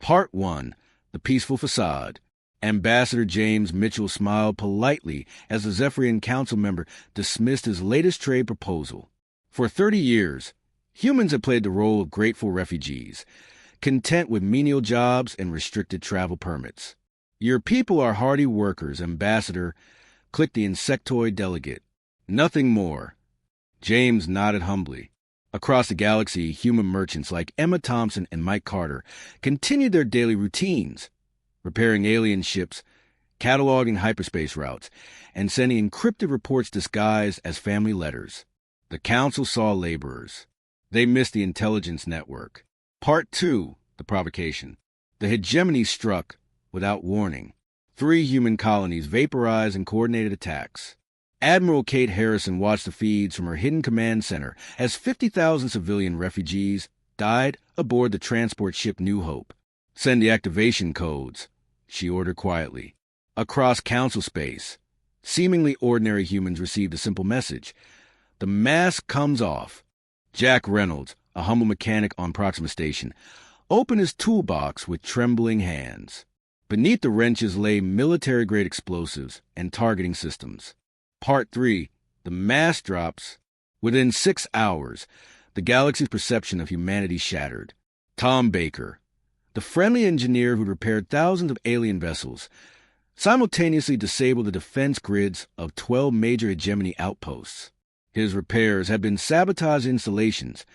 Part 1. The Peaceful Facade. Ambassador James Mitchell smiled politely as the Zephyrian council member dismissed his latest trade proposal. For 30 years, humans had played the role of grateful refugees, content with menial jobs and restricted travel permits. Your people are hardy workers, Ambassador, clicked the insectoid delegate. Nothing more. James nodded humbly. Across the galaxy, human merchants like Emma Thompson and Mike Carter continued their daily routines, repairing alien ships, cataloging hyperspace routes, and sending encrypted reports disguised as family letters. The council saw laborers. They missed the intelligence network. Part 2. The Provocation. The hegemony struck without warning. 3 human colonies vaporized in coordinated attacks. Admiral Kate Harrison watched the feeds from her hidden command center as 50,000 civilian refugees died aboard the transport ship New Hope. Send the activation codes, she ordered quietly. Across council space, seemingly ordinary humans received a simple message. The mask comes off. Jack Reynolds, a humble mechanic on Proxima Station, opened his toolbox with trembling hands. Beneath the wrenches lay military-grade explosives and targeting systems. Part 3. The mask drops. Within 6 hours, the galaxy's perception of humanity shattered. Tom Baker, the friendly engineer who'd repaired thousands of alien vessels, simultaneously disabled the defense grids of 12 major hegemony outposts. His repairs had been sabotaged installations,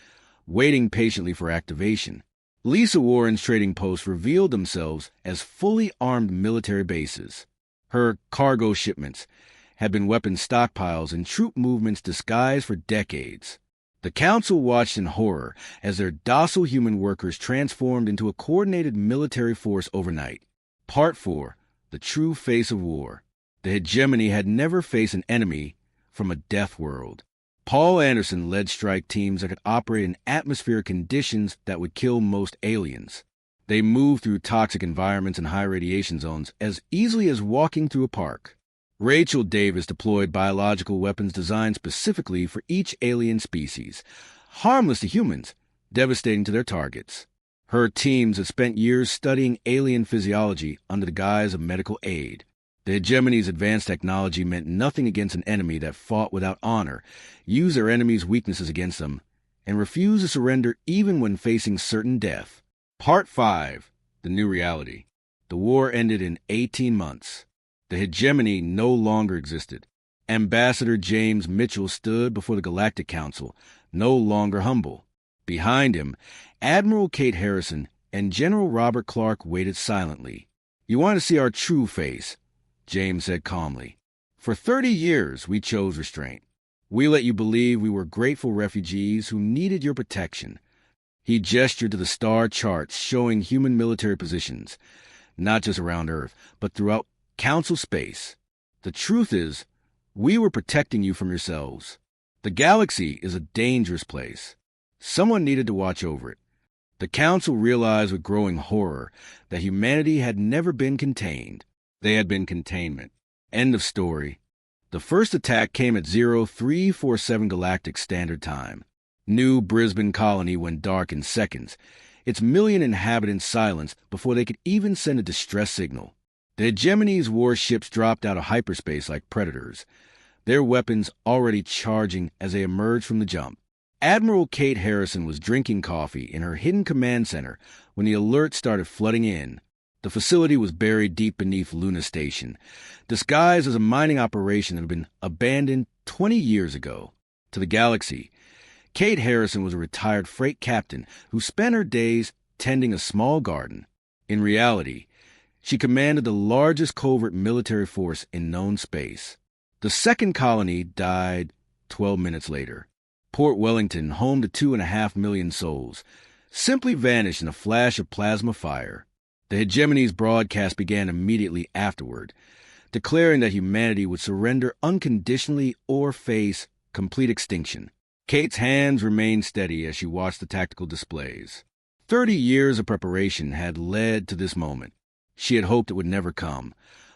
waiting patiently for activation. Lisa Warren's trading posts revealed themselves as fully armed military bases. Her cargo shipments had been weapons stockpiles and troop movements disguised for decades. The council watched in horror as their docile human workers transformed into a coordinated military force overnight. Part 4. The True Face of War. The hegemony had never faced an enemy from a death world. Paul Anderson led strike teams that could operate in atmospheric conditions that would kill most aliens. They moved through toxic environments and high radiation zones as easily as walking through a park. Rachel Davis deployed biological weapons designed specifically for each alien species, harmless to humans, devastating to their targets. Her teams had spent years studying alien physiology under the guise of medical aid. The hegemony's advanced technology meant nothing against an enemy that fought without honor, used their enemies' weaknesses against them, and refused to surrender even when facing certain death. Part 5. The New Reality. The war ended in 18 months. The hegemony no longer existed. Ambassador James Mitchell stood before the Galactic Council, no longer humble. Behind him, Admiral Kate Harrison and General Robert Clark waited silently. "You want to see our true face," James said calmly. "For 30 years, we chose restraint. We let you believe we were grateful refugees who needed your protection." He gestured to the star charts showing human military positions, not just around Earth, but throughout Council space. "The truth is, we were protecting you from yourselves. The galaxy is a dangerous place. Someone needed to watch over it." The Council realized with growing horror that humanity had never been contained. They had been containment. End of story. The first attack came at 0347 Galactic Standard Time. New Brisbane Colony went dark in seconds, its million inhabitants silenced before they could even send a distress signal. The hegemony's warships dropped out of hyperspace like predators, their weapons already charging as they emerged from the jump. Admiral Kate Harrison was drinking coffee in her hidden command center when the alerts started flooding in. The facility was buried deep beneath Luna Station, disguised as a mining operation that had been abandoned 20 years ago. To the galaxy, Kate Harrison was a retired freight captain who spent her days tending a small garden. In reality, she commanded the largest covert military force in known space. The second colony died 12 minutes later. Port Wellington, home to 2.5 million souls, simply vanished in a flash of plasma fire. The hegemony's broadcast began immediately afterward, declaring that humanity would surrender unconditionally or face complete extinction. Kate's hands remained steady as she watched the tactical displays. 30 years of preparation had led to this moment. She had hoped it would never come,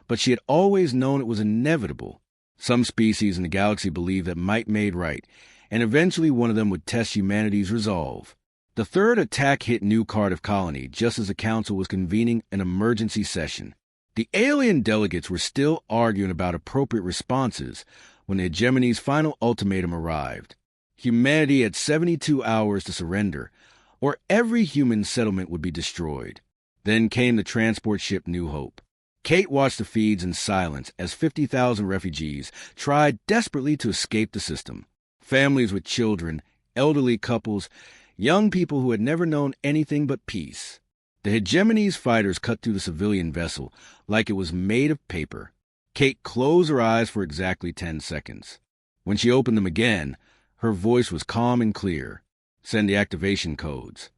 but she had always known it was inevitable. Some species in the galaxy believed that might made right, and eventually one of them would test humanity's resolve. The third attack hit New Cardiff Colony just as the council was convening an emergency session. The alien delegates were still arguing about appropriate responses when the hegemony's final ultimatum arrived. Humanity had 72 hours to surrender, or every human settlement would be destroyed. Then came the transport ship New Hope. Kate watched the feeds in silence as 50,000 refugees tried desperately to escape the system. Families with children, elderly couples, young people who had never known anything but peace. The hegemony's fighters cut through the civilian vessel like it was made of paper. Kate closed her eyes for exactly 10 seconds. When she opened them again, her voice was calm and clear. Send the activation codes.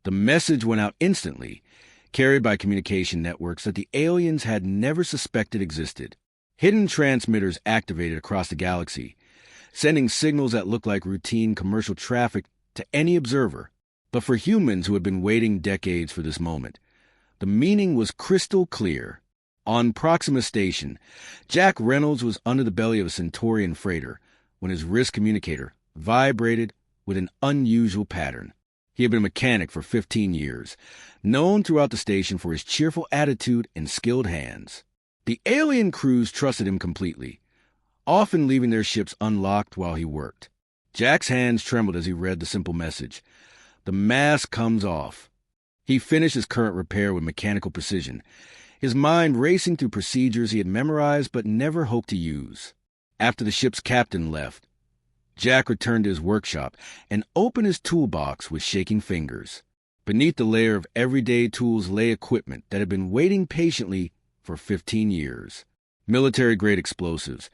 The message went out instantly, carried by communication networks that the aliens had never suspected existed. Hidden transmitters activated across the galaxy, sending signals that looked like routine commercial traffic to any observer. But for humans who had been waiting decades for this moment, the meaning was crystal clear. On Proxima Station, Jack Reynolds was under the belly of a Centaurian freighter when his wrist communicator vibrated with an unusual pattern. He had been a mechanic for 15 years, known throughout the station for his cheerful attitude and skilled hands. The alien crews trusted him completely, often leaving their ships unlocked while he worked. Jack's hands trembled as he read the simple message. The mask comes off. He finished his current repair with mechanical precision, his mind racing through procedures he had memorized but never hoped to use. After the ship's captain left, Jack returned to his workshop and opened his toolbox with shaking fingers. Beneath the layer of everyday tools lay equipment that had been waiting patiently for 15 years. Military-grade explosives,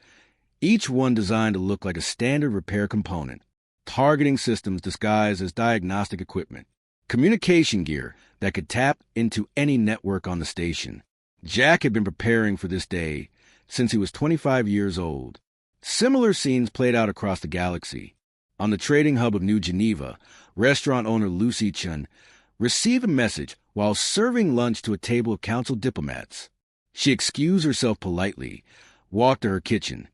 each one designed to look like a standard repair component. Targeting systems disguised as diagnostic equipment. Communication gear that could tap into any network on the station. Jack had been preparing for this day since he was 25 years old. Similar scenes played out across the galaxy. On the trading hub of New Geneva, restaurant owner Lucy Chun received a message while serving lunch to a table of council diplomats. She excused herself politely, walked to her kitchen,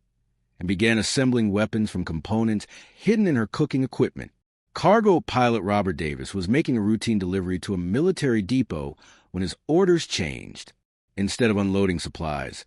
and began assembling weapons from components hidden in her cooking equipment. Cargo pilot Robert Davis was making a routine delivery to a military depot when his orders changed. Instead of unloading supplies,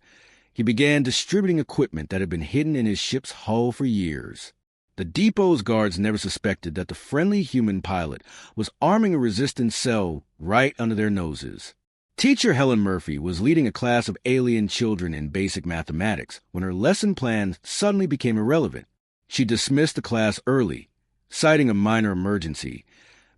he began distributing equipment that had been hidden in his ship's hull for years. The depot's guards never suspected that the friendly human pilot was arming a resistance cell right under their noses. Teacher Helen Murphy was leading a class of alien children in basic mathematics when her lesson plan suddenly became irrelevant. She dismissed the class early, citing a minor emergency,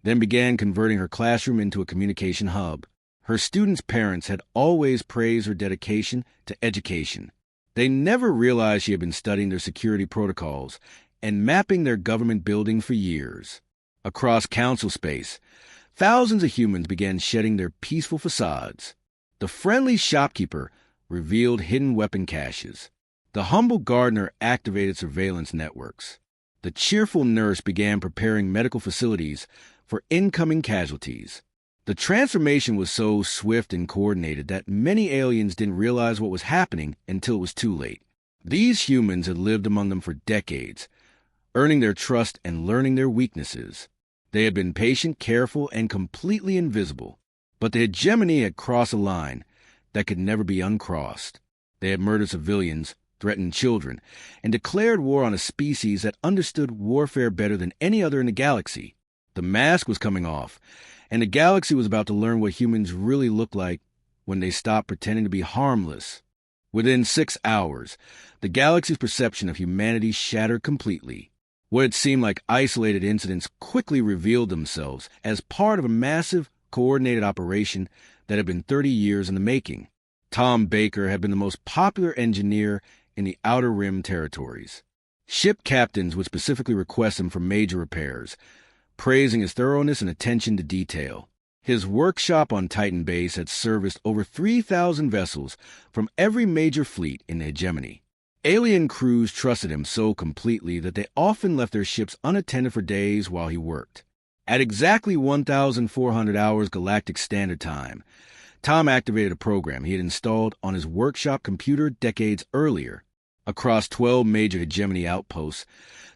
then began converting her classroom into a communication hub. Her students' parents had always praised her dedication to education. They never realized she had been studying their security protocols and mapping their government building for years. Across council space, thousands of humans began shedding their peaceful facades. The friendly shopkeeper revealed hidden weapon caches. The humble gardener activated surveillance networks. The cheerful nurse began preparing medical facilities for incoming casualties. The transformation was so swift and coordinated that many aliens didn't realize what was happening until it was too late. These humans had lived among them for decades, earning their trust and learning their weaknesses. They had been patient, careful, and completely invisible. But the hegemony had crossed a line that could never be uncrossed. They had murdered civilians, threatened children, and declared war on a species that understood warfare better than any other in the galaxy. The mask was coming off, and the galaxy was about to learn what humans really look like when they stopped pretending to be harmless. Within 6 hours, the galaxy's perception of humanity shattered completely. What had seemed like isolated incidents quickly revealed themselves as part of a massive, coordinated operation that had been 30 years in the making. Tom Baker had been the most popular engineer in the Outer Rim territories. Ship captains would specifically request him for major repairs, praising his thoroughness and attention to detail. His workshop on Titan Base had serviced over 3,000 vessels from every major fleet in the hegemony. Alien crews trusted him so completely that they often left their ships unattended for days while he worked. At exactly 1,400 hours Galactic Standard Time, Tom activated a program he had installed on his workshop computer decades earlier. Across 12 major hegemony outposts,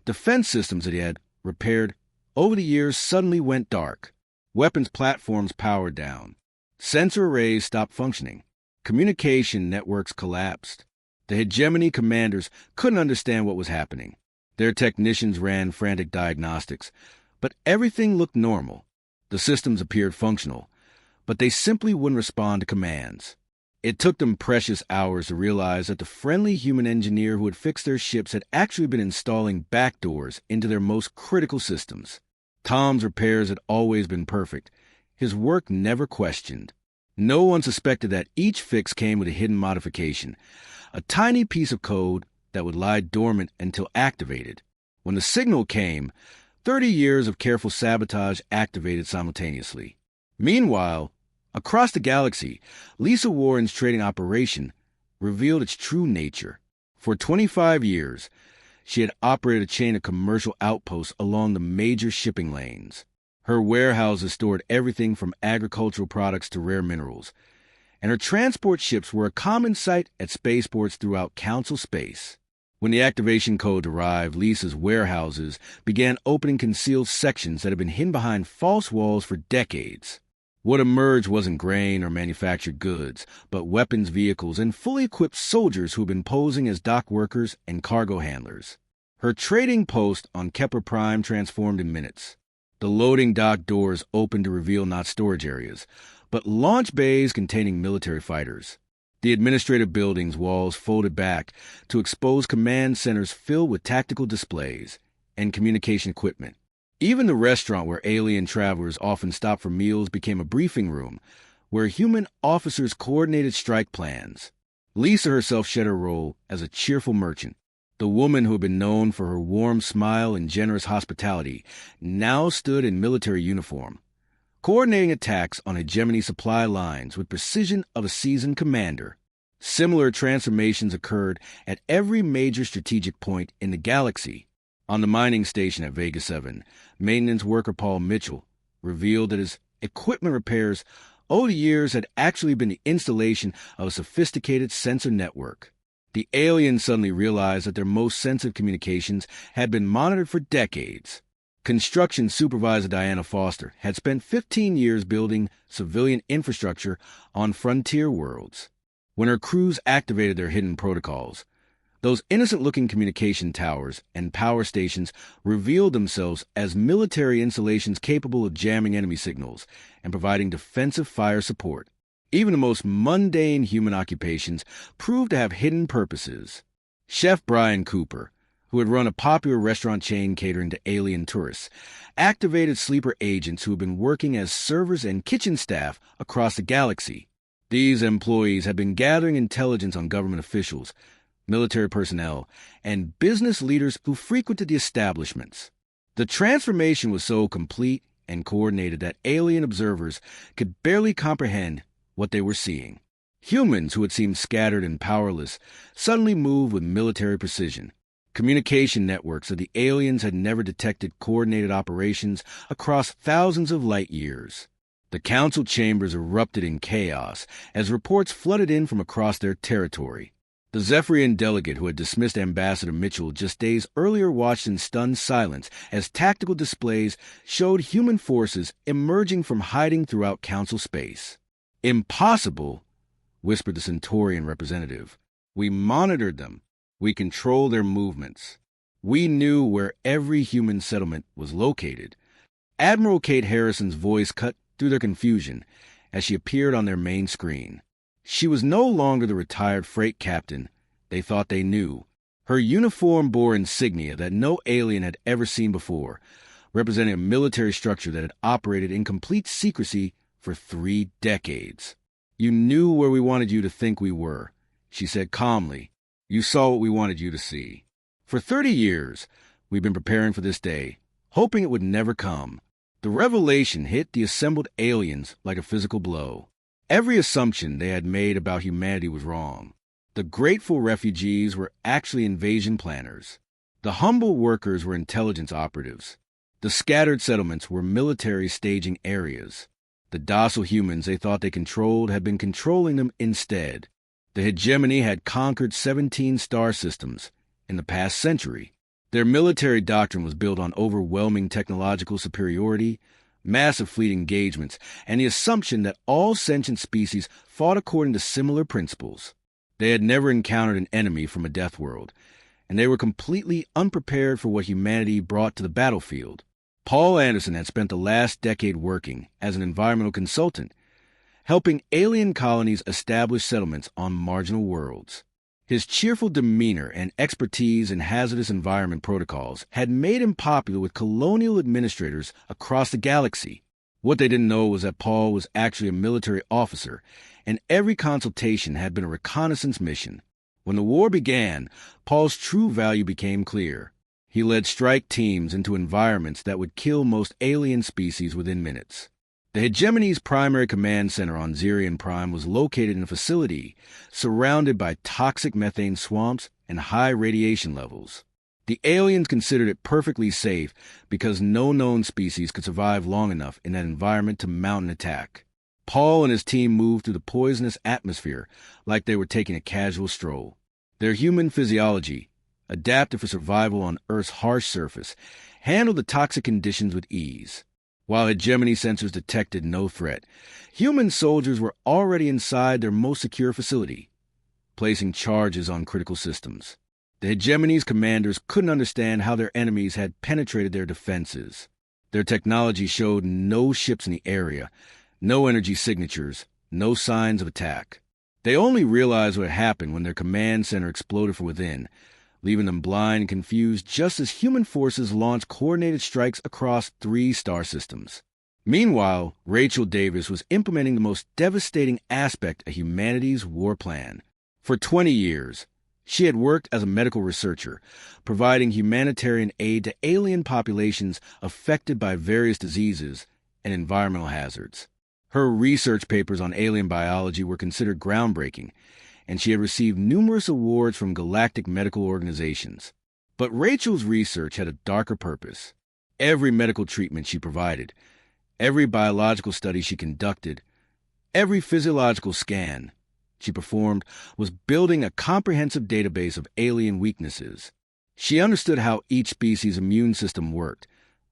defense systems that he had repaired over the years suddenly went dark. Weapons platforms powered down. Sensor arrays stopped functioning. Communication networks collapsed. The hegemony commanders couldn't understand what was happening. Their technicians ran frantic diagnostics, but everything looked normal. The systems appeared functional, but they simply wouldn't respond to commands. It took them precious hours to realize that the friendly human engineer who had fixed their ships had actually been installing backdoors into their most critical systems. Tom's repairs had always been perfect, his work never questioned. No one suspected that each fix came with a hidden modification, a tiny piece of code that would lie dormant until activated. When the signal came, 30 years of careful sabotage activated simultaneously. Meanwhile, across the galaxy, Lisa Warren's trading operation revealed its true nature. For 25 years, she had operated a chain of commercial outposts along the major shipping lanes. Her warehouses stored everything from agricultural products to rare minerals, and her transport ships were a common sight at spaceports throughout Council space. When the activation code arrived, Lisa's warehouses began opening concealed sections that had been hidden behind false walls for decades. What emerged wasn't grain or manufactured goods, but weapons, vehicles, and fully equipped soldiers who had been posing as dock workers and cargo handlers. Her trading post on Kepler Prime transformed in minutes. The loading dock doors opened to reveal not storage areas, but launch bays containing military fighters. The administrative building's walls folded back to expose command centers filled with tactical displays and communication equipment. Even the restaurant where alien travelers often stopped for meals became a briefing room where human officers coordinated strike plans. Lisa herself shed her role as a cheerful merchant. The woman who had been known for her warm smile and generous hospitality now stood in military uniform, coordinating attacks on hegemony supply lines with precision of a seasoned commander. Similar transformations occurred at every major strategic point in the galaxy. On the mining station at Vega 7, maintenance worker Paul Mitchell revealed that his equipment repairs over the years had actually been the installation of a sophisticated sensor network. The aliens suddenly realized that their most sensitive communications had been monitored for decades. Construction supervisor Diana Foster had spent 15 years building civilian infrastructure on frontier worlds. When her crews activated their hidden protocols, those innocent-looking communication towers and power stations revealed themselves as military installations capable of jamming enemy signals and providing defensive fire support. Even the most mundane human occupations proved to have hidden purposes. Chef Brian Cooper, who had run a popular restaurant chain catering to alien tourists, activated sleeper agents who had been working as servers and kitchen staff across the galaxy. These employees had been gathering intelligence on government officials, military personnel, and business leaders who frequented the establishments. The transformation was so complete and coordinated that alien observers could barely comprehend what they were seeing. Humans who had seemed scattered and powerless suddenly moved with military precision. Communication networks of the aliens had never detected coordinated operations across thousands of light years. The council chambers erupted in chaos as reports flooded in from across their territory. The Zephyrian delegate who had dismissed Ambassador Mitchell just days earlier watched in stunned silence as tactical displays showed human forces emerging from hiding throughout council space. "Impossible," whispered the Centaurian representative. "We monitored them. We controlled their movements. We knew where every human settlement was located." Admiral Kate Harrison's voice cut through their confusion as she appeared on their main screen. She was no longer the retired freight captain they thought they knew. Her uniform bore insignia that no alien had ever seen before, representing a military structure that had operated in complete secrecy for 3 decades. "You knew where we wanted you to think we were," she said calmly. "You saw what we wanted you to see. For 30 years, we've been preparing for this day, hoping it would never come." The revelation hit the assembled aliens like a physical blow. Every assumption they had made about humanity was wrong. The grateful refugees were actually invasion planners. The humble workers were intelligence operatives. The scattered settlements were military staging areas. The docile humans they thought they controlled had been controlling them instead. The hegemony had conquered 17 star systems in the past century. Their military doctrine was built on overwhelming technological superiority, massive fleet engagements, and the assumption that all sentient species fought according to similar principles. They had never encountered an enemy from a death world, and they were completely unprepared for what humanity brought to the battlefield. Paul Anderson had spent the last decade working as an environmental consultant, helping alien colonies establish settlements on marginal worlds. His cheerful demeanor and expertise in hazardous environment protocols had made him popular with colonial administrators across the galaxy. What they didn't know was that Paul was actually a military officer, and every consultation had been a reconnaissance mission. When the war began, Paul's true value became clear. He led strike teams into environments that would kill most alien species within minutes. The hegemony's primary command center on Zirian Prime was located in a facility surrounded by toxic methane swamps and high radiation levels. The aliens considered it perfectly safe because no known species could survive long enough in that environment to mount an attack. Paul and his team moved through the poisonous atmosphere like they were taking a casual stroll. Their human physiology, adapted for survival on Earth's harsh surface, handled the toxic conditions with ease. While hegemony sensors detected no threat, human soldiers were already inside their most secure facility, placing charges on critical systems. The hegemony's commanders couldn't understand how their enemies had penetrated their defenses. Their technology showed no ships in the area, no energy signatures, no signs of attack. They only realized what had happened when their command center exploded from within, leaving them blind and confused just as human forces launched coordinated strikes across 3 star systems. Meanwhile, Rachel Davis was implementing the most devastating aspect of humanity's war plan. For 20 years, she had worked as a medical researcher, providing humanitarian aid to alien populations affected by various diseases and environmental hazards. Her research papers on alien biology were considered groundbreaking, and she had received numerous awards from galactic medical organizations. But Rachel's research had a darker purpose. Every medical treatment she provided, every biological study she conducted, every physiological scan she performed was building a comprehensive database of alien weaknesses. She understood how each species' immune system worked,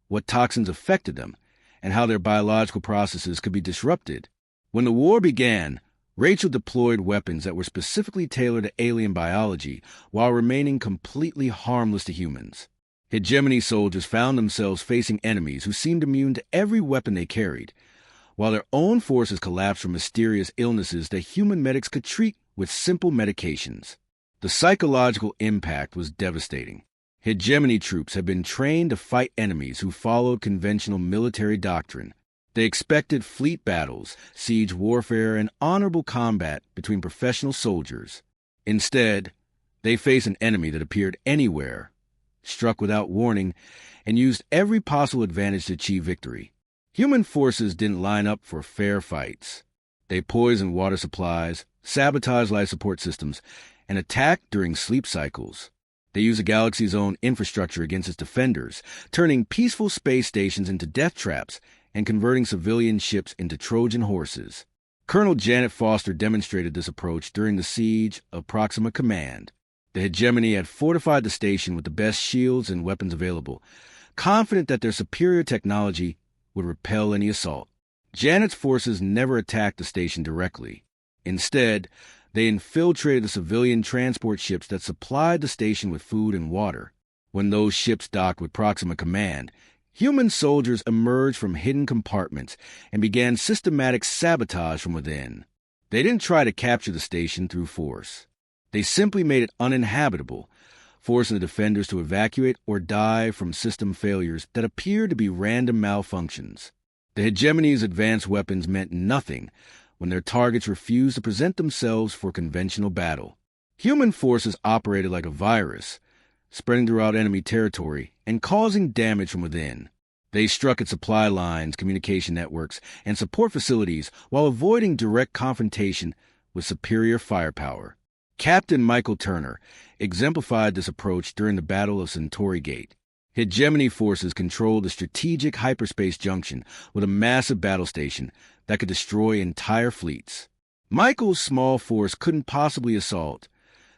what toxins affected them, and how their biological processes could be disrupted. When the war began, Rachel deployed weapons that were specifically tailored to alien biology while remaining completely harmless to humans. Hegemony soldiers found themselves facing enemies who seemed immune to every weapon they carried, while their own forces collapsed from mysterious illnesses that human medics could treat with simple medications. The psychological impact was devastating. Hegemony troops had been trained to fight enemies who followed conventional military doctrine. They expected fleet battles, siege warfare, and honorable combat between professional soldiers. Instead, they faced an enemy that appeared anywhere, struck without warning, and used every possible advantage to achieve victory. Human forces didn't line up for fair fights. They poisoned water supplies, sabotaged life support systems, and attacked during sleep cycles. They used the galaxy's own infrastructure against its defenders, turning peaceful space stations into death traps and converting civilian ships into Trojan horses. Colonel Janet Foster demonstrated this approach during the siege of Proxima Command. The hegemony had fortified the station with the best shields and weapons available, confident that their superior technology would repel any assault. Janet's forces never attacked the station directly. Instead, they infiltrated the civilian transport ships that supplied the station with food and water. When those ships docked with Proxima Command, human soldiers emerged from hidden compartments and began systematic sabotage from within. They didn't try to capture the station through force. They simply made it uninhabitable, forcing the defenders to evacuate or die from system failures that appeared to be random malfunctions. The hegemony's advanced weapons meant nothing when their targets refused to present themselves for conventional battle. Human forces operated like a virus, spreading throughout enemy territory and causing damage from within. They struck at supply lines, communication networks, and support facilities while avoiding direct confrontation with superior firepower. Captain Michael Turner exemplified this approach during the Battle of Centauri Gate. Hegemony forces controlled the strategic hyperspace junction with a massive battle station that could destroy entire fleets. Michael's small force couldn't possibly assault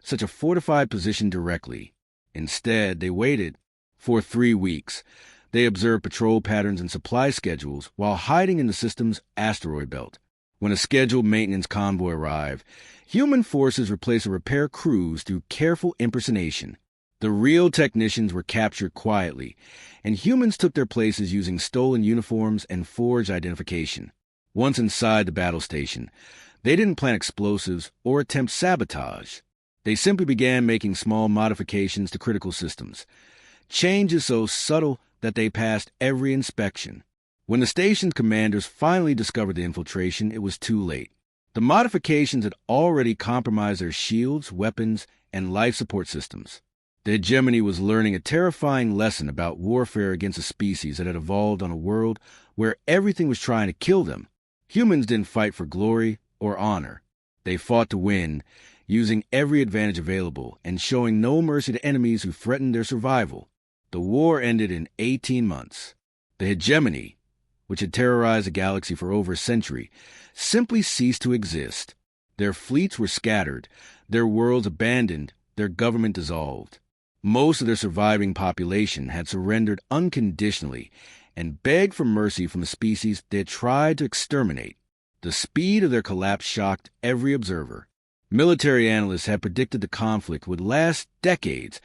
such a fortified position directly. Instead, they waited for 3 weeks, They observed patrol patterns and supply schedules while hiding in the system's asteroid belt. When a scheduled maintenance convoy arrived, human forces replaced the repair crews through careful impersonation. The real technicians were captured quietly, and humans took their places using stolen uniforms and forged identification. Once inside the battle station, they didn't plant explosives or attempt sabotage. They simply began making small modifications to critical systems, changes so subtle that they passed every inspection. When the station's commanders finally discovered the infiltration, it was too late. The modifications had already compromised their shields, weapons, and life support systems. The hegemony was learning a terrifying lesson about warfare against a species that had evolved on a world where everything was trying to kill them. Humans didn't fight for glory or honor. They fought to win, using every advantage available and showing no mercy to enemies who threatened their survival. The war ended in 18 months. The hegemony, which had terrorized the galaxy for over a century, simply ceased to exist. Their fleets were scattered, their worlds abandoned, their government dissolved. Most of their surviving population had surrendered unconditionally and begged for mercy from the species they had tried to exterminate. The speed of their collapse shocked every observer. Military analysts had predicted the conflict would last decades,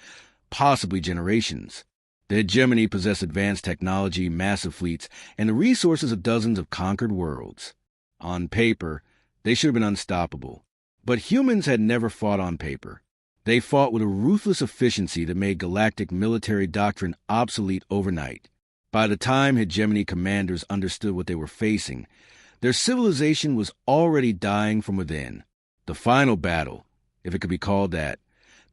possibly generations. The hegemony possessed advanced technology, massive fleets, and the resources of dozens of conquered worlds. On paper, they should have been unstoppable. But humans had never fought on paper. They fought with a ruthless efficiency that made galactic military doctrine obsolete overnight. By the time hegemony commanders understood what they were facing, their civilization was already dying from within. The final battle, if it could be called that,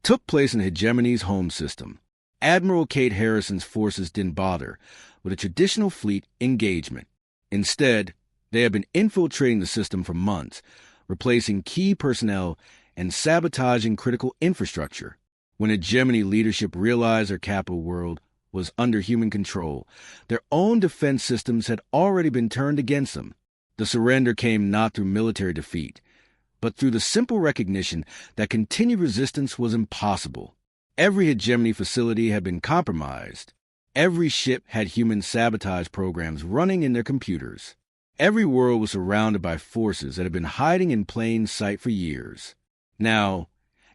took place in hegemony's home system. Admiral Kate Harrison's forces didn't bother with a traditional fleet engagement. Instead, they had been infiltrating the system for months, replacing key personnel and sabotaging critical infrastructure. When hegemony leadership realized their capital world was under human control, their own defense systems had already been turned against them. The surrender came not through military defeat, but through the simple recognition that continued resistance was impossible. Every hegemony facility had been compromised. Every ship had human sabotage programs running in their computers. Every world was surrounded by forces that had been hiding in plain sight for years. Now,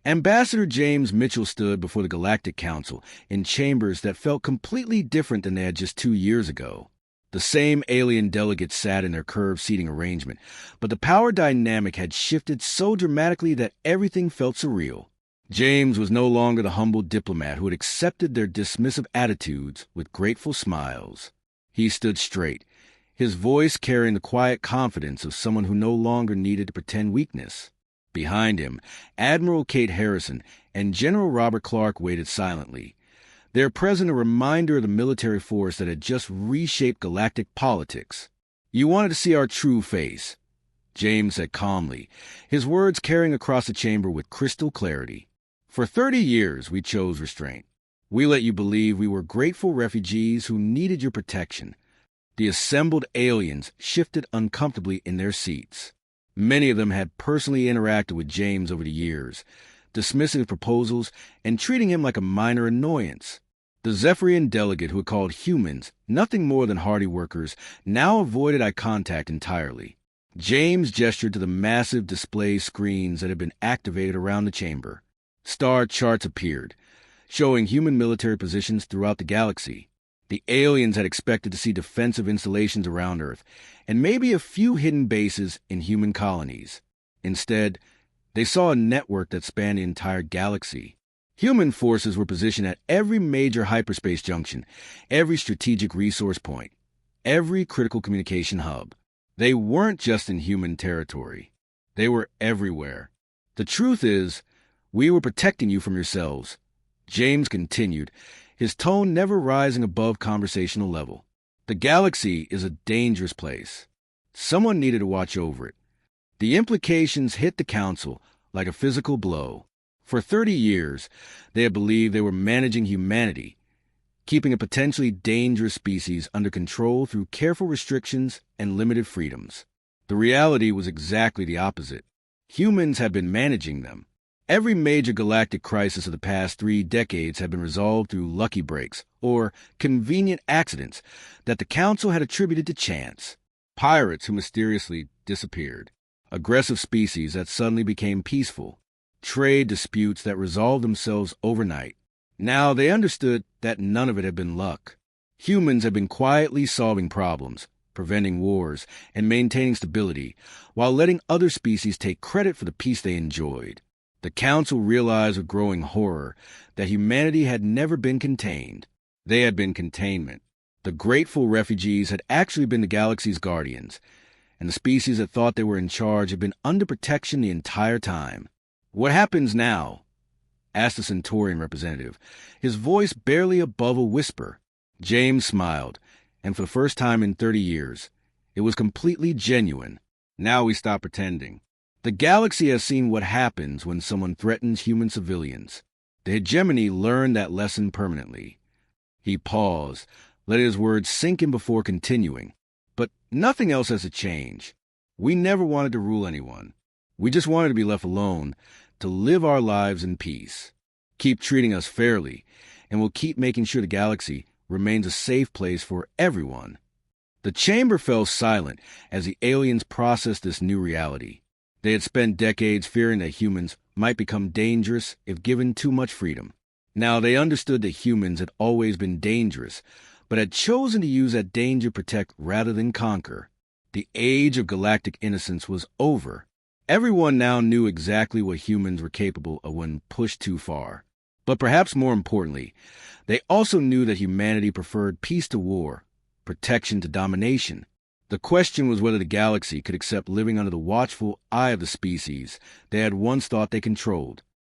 Ambassador James Mitchell stood before the Galactic Council in chambers that felt completely different than they had just 2 years ago. The same alien delegates sat in their curved seating arrangement, but the power dynamic had shifted so dramatically that everything felt surreal. James was no longer the humble diplomat who had accepted their dismissive attitudes with grateful smiles. He stood straight, his voice carrying the quiet confidence of someone who no longer needed to pretend weakness. Behind him, Admiral Kate Harrison and General Robert Clark waited silently, their presence a reminder of the military force that had just reshaped galactic politics. "You wanted to see our true face," James said calmly, his words carrying across the chamber with crystal clarity. "For 30 years we chose restraint. We let you believe we were grateful refugees who needed your protection." The assembled aliens shifted uncomfortably in their seats. Many of them had personally interacted with James over the years, dismissing his proposals and treating him like a minor annoyance. The Zephyrian delegate who had called humans nothing more than hardy workers now avoided eye contact entirely. James gestured to the massive display screens that had been activated around the chamber. Star charts appeared, showing human military positions throughout the galaxy. The aliens had expected to see defensive installations around Earth, and maybe a few hidden bases in human colonies. Instead, they saw a network that spanned the entire galaxy. Human forces were positioned at every major hyperspace junction, every strategic resource point, every critical communication hub. They weren't just in human territory. They were everywhere. "The truth is, we were protecting you from yourselves," James continued, his tone never rising above conversational level. "The galaxy is a dangerous place. Someone needed to watch over it." The implications hit the council like a physical blow. For 30 years, they had believed they were managing humanity, keeping a potentially dangerous species under control through careful restrictions and limited freedoms. The reality was exactly the opposite. Humans had been managing them. Every major galactic crisis of the past 3 decades had been resolved through lucky breaks or convenient accidents that the Council had attributed to chance. Pirates who mysteriously disappeared, aggressive species that suddenly became peaceful, trade disputes that resolved themselves overnight. Now they understood that none of it had been luck. Humans had been quietly solving problems, preventing wars, and maintaining stability, while letting other species take credit for the peace they enjoyed. The Council realized with growing horror that humanity had never been contained. They had been containment. The grateful refugees had actually been the galaxy's guardians, and the species that thought they were in charge had been under protection the entire time. "What happens now?" asked the Centaurian representative, his voice barely above a whisper. James smiled, and for the first time in 30 years, it was completely genuine. "Now we stop pretending. The galaxy has seen what happens when someone threatens human civilians. The hegemony learned that lesson permanently." He paused, letting his words sink in before continuing. "But nothing else has to change. We never wanted to rule anyone. We just wanted to be left alone, to live our lives in peace. Keep treating us fairly, and we'll keep making sure the galaxy remains a safe place for everyone." The chamber fell silent as the aliens processed this new reality. They had spent decades fearing that humans might become dangerous if given too much freedom. Now they understood that humans had always been dangerous, but had chosen to use that danger to protect rather than conquer. The age of galactic innocence was over. Everyone now knew exactly what humans were capable of when pushed too far. But perhaps more importantly, they also knew that humanity preferred peace to war, protection to domination. The question was whether the galaxy could accept living under the watchful eye of the species they had once thought they controlled.